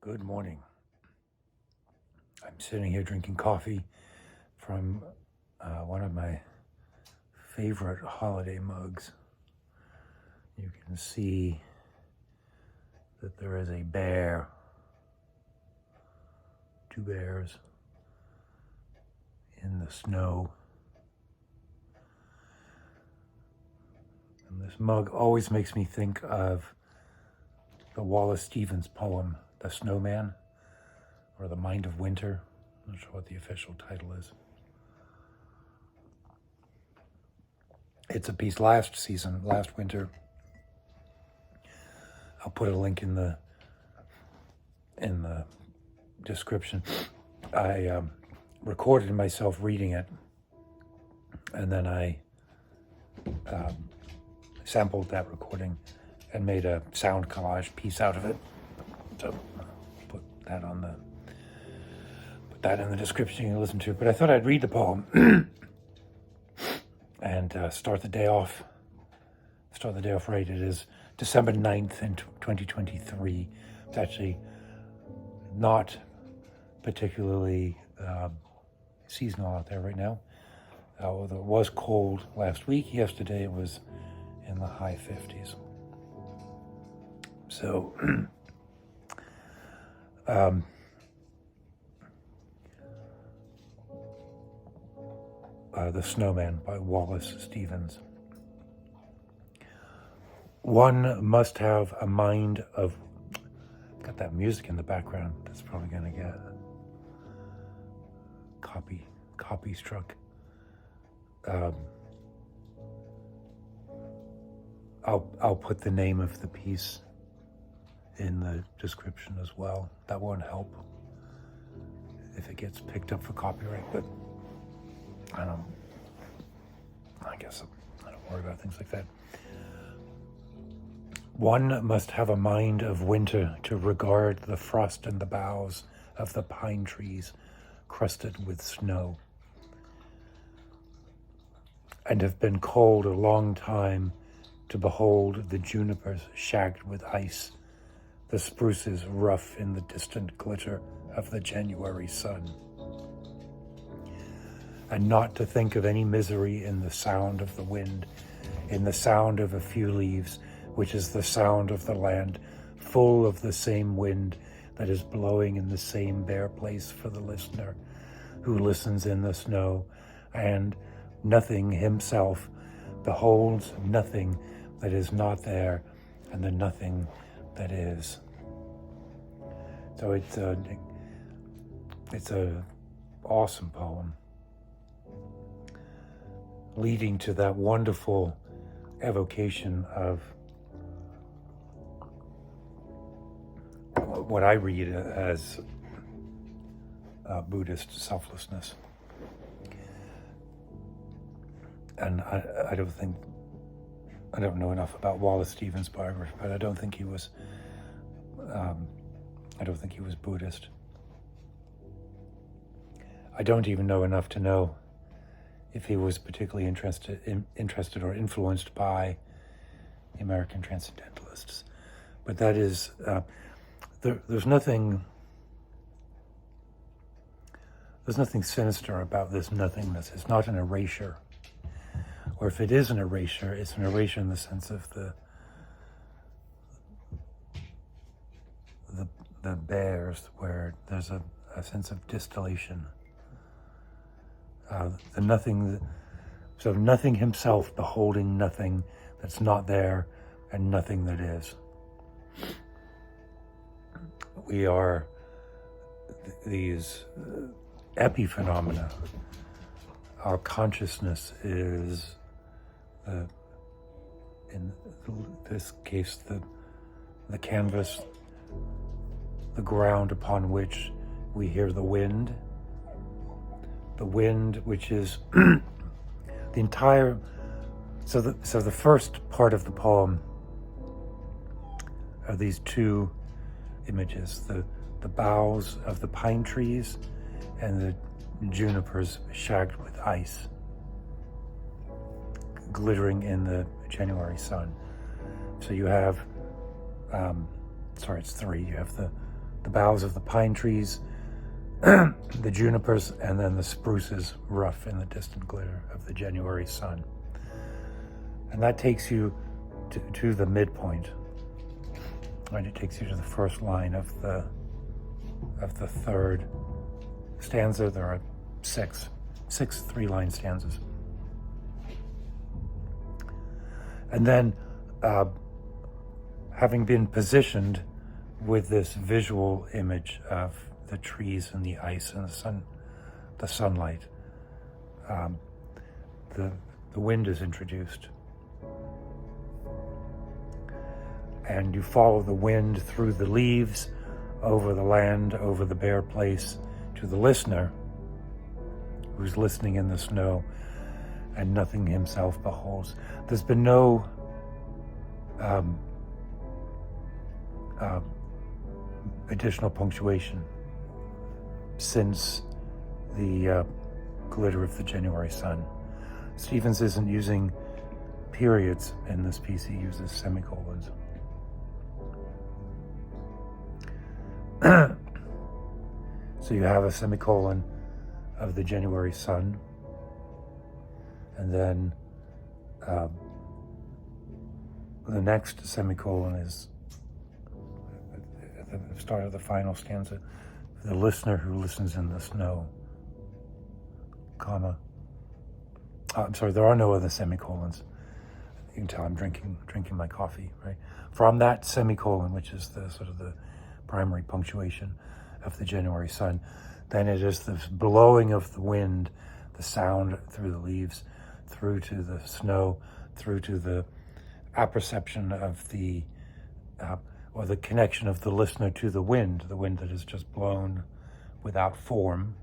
Good morning. I'm sitting here drinking coffee from one of my favorite holiday mugs. You can see that there is a bear, two bears in the snow. And this mug always makes me think of the Wallace Stevens poem, The Snowman, or The Mind of Winter. I'm not sure what the official title is. It's a piece last winter. I'll put a link in the description. I recorded myself reading it, and then I sampled that recording and made a sound collage piece out of it. So put that in the description you can listen to. But I thought I'd read the poem and start the day off right. It is December 9th in 2023. It's actually not particularly seasonal out there right now. Although it was cold last week. Yesterday it was in the high 50s. So The Snowman by Wallace Stevens. One must have a mind of... Got that music in the background. That's probably going to get copy struck. I'll put the name of the piece in the description as well. That won't help if it gets picked up for copyright, but I guess I don't worry about things like that. One must have a mind of winter to regard the frost in the boughs of the pine trees crusted with snow, and have been cold a long time to behold the junipers shagged with ice, the spruces rough in the distant glitter of the January sun, and not to think of any misery in the sound of the wind, in the sound of a few leaves, which is the sound of the land, full of the same wind that is blowing in the same bare place for the listener who listens in the snow, and nothing himself beholds nothing that is not there, and the nothing that is. So it's a awesome poem, leading to that wonderful evocation of what I read as Buddhist selflessness. And I don't know enough about Wallace Stevens' biography, but I don't think he was Buddhist. I don't even know enough to know if he was particularly interested or influenced by the American Transcendentalists. But that is, there's nothing sinister about this nothingness. It's not an erasure. Or if it is an erasure, it's an erasure in the sense of the bears, where there's a sense of distillation. So nothing himself beholding nothing that's not there and nothing that is. We are these epiphenomena. Our consciousness is, in this case, the canvas, the ground upon which we hear the wind, which is the entire. So the first part of the poem are these two images: the boughs of the pine trees and the junipers shagged with ice, glittering in the January sun. So you have, it's three. You have the boughs of the pine trees, the junipers, and then the spruces rough in the distant glitter of the January sun. And that takes you to the midpoint. Right, it takes you to the first line of the third stanza. There are six 3-line stanzas. And then, having been positioned with this visual image of the trees and the ice and the sunlight, the wind is introduced. And you follow the wind through the leaves, over the land, over the bare place, to the listener who's listening in the snow and nothing himself beholds. There's been no additional punctuation since the glitter of the January sun. Stevens isn't using periods in this piece, he uses semicolons. So you have a semicolon of the January sun, and then the next semicolon is at the start of the final stanza, the listener who listens in the snow, comma. I'm sorry, there are no other semicolons. You can tell I'm drinking my coffee, right? From that semicolon, which is the sort of the primary punctuation of the January sun, then it is the blowing of the wind, the sound through the leaves, through to the snow, through to the apperception of the, or the connection of the listener to the wind that is just blown without form,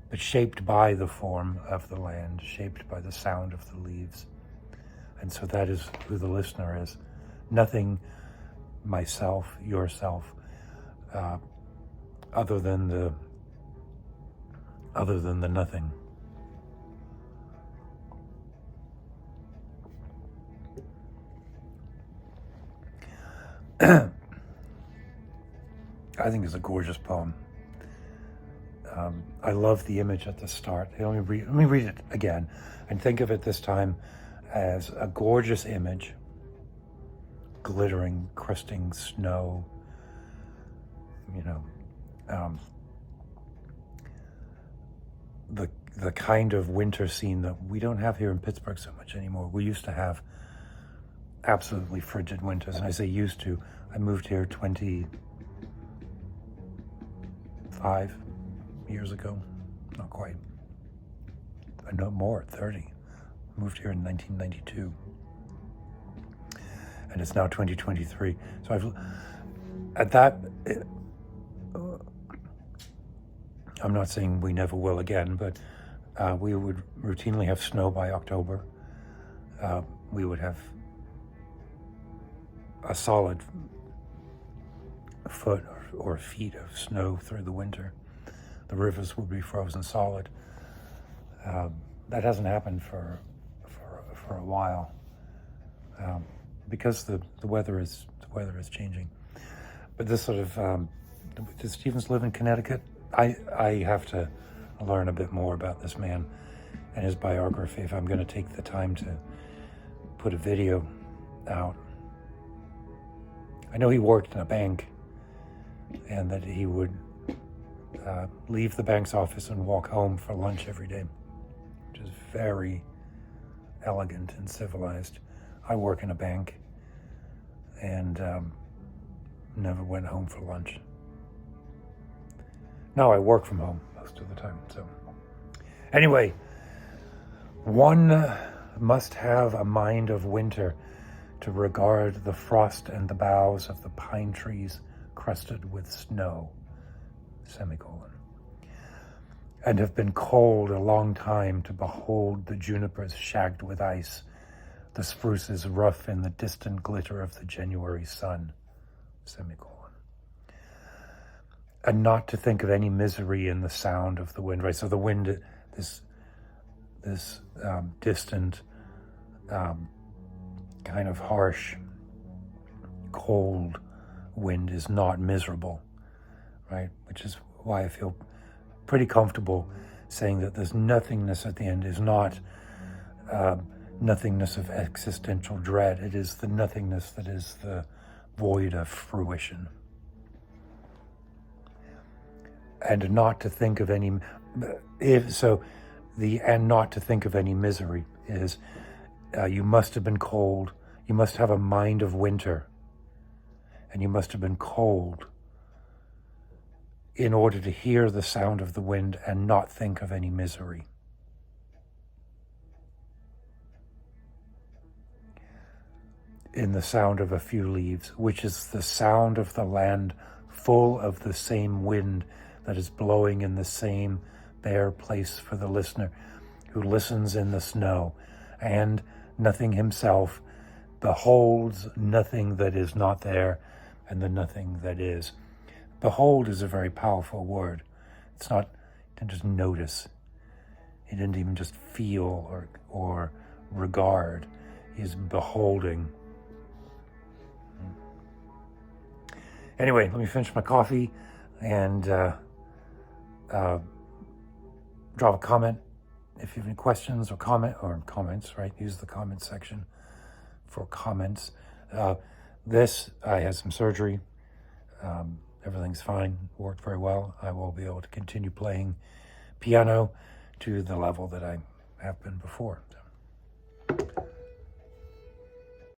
but shaped by the form of the land, shaped by the sound of the leaves. And so that is who the listener is. Nothing myself, yourself, other than the nothing. I think it's a gorgeous poem. I love the image at the start. Let me read it again, and think of it this time as a gorgeous image, glittering, crusting snow, the kind of winter scene that we don't have here in Pittsburgh so much anymore. We used to have absolutely frigid winters, and I say used to. I moved here 25 years ago, not quite. No more, 30. Moved here in 1992. And it's now 2023. So I'm not saying we never will again, but we would routinely have snow by October. We would have a solid foot or feet of snow through the winter. The rivers would be frozen solid. That hasn't happened for a while, because the weather is changing. But this sort of does Stevens live in Connecticut? I have to learn a bit more about this man and his biography if I'm going to take the time to put a video out. I know he worked in a bank, and that he would leave the bank's office and walk home for lunch every day, which is very elegant and civilized. I work in a bank and never went home for lunch. No, I work from home most of the time. So anyway, one must have a mind of winter to regard the frost and the boughs of the pine trees crusted with snow, semicolon, and have been cold a long time to behold the junipers shagged with ice, the spruces rough in the distant glitter of the January sun, semicolon. And not to think of any misery in the sound of the wind, right? So the wind, this distant, kind of harsh, cold wind is not miserable, right? Which is why I feel pretty comfortable saying that this nothingness at the end is not nothingness of existential dread. It is the nothingness that is the void of fruition. And not to think of any, and not to think of any misery is, you must have been cold. You must have a mind of winter. And you must have been cold in order to hear the sound of the wind and not think of any misery. In the sound of a few leaves, which is the sound of the land full of the same wind that is blowing in the same bare place for the listener who listens in the snow, and nothing himself beholds nothing that is not there and the nothing that is. Behold is a very powerful word. It's not, you didn't just notice. He didn't even just feel or regard. He's beholding. Anyway, let me finish my coffee and drop a comment if you have any questions or comments, right? Use the comment section for comments. I had some surgery. Everything's fine, worked very well. I will be able to continue playing piano to the level that I have been before. So.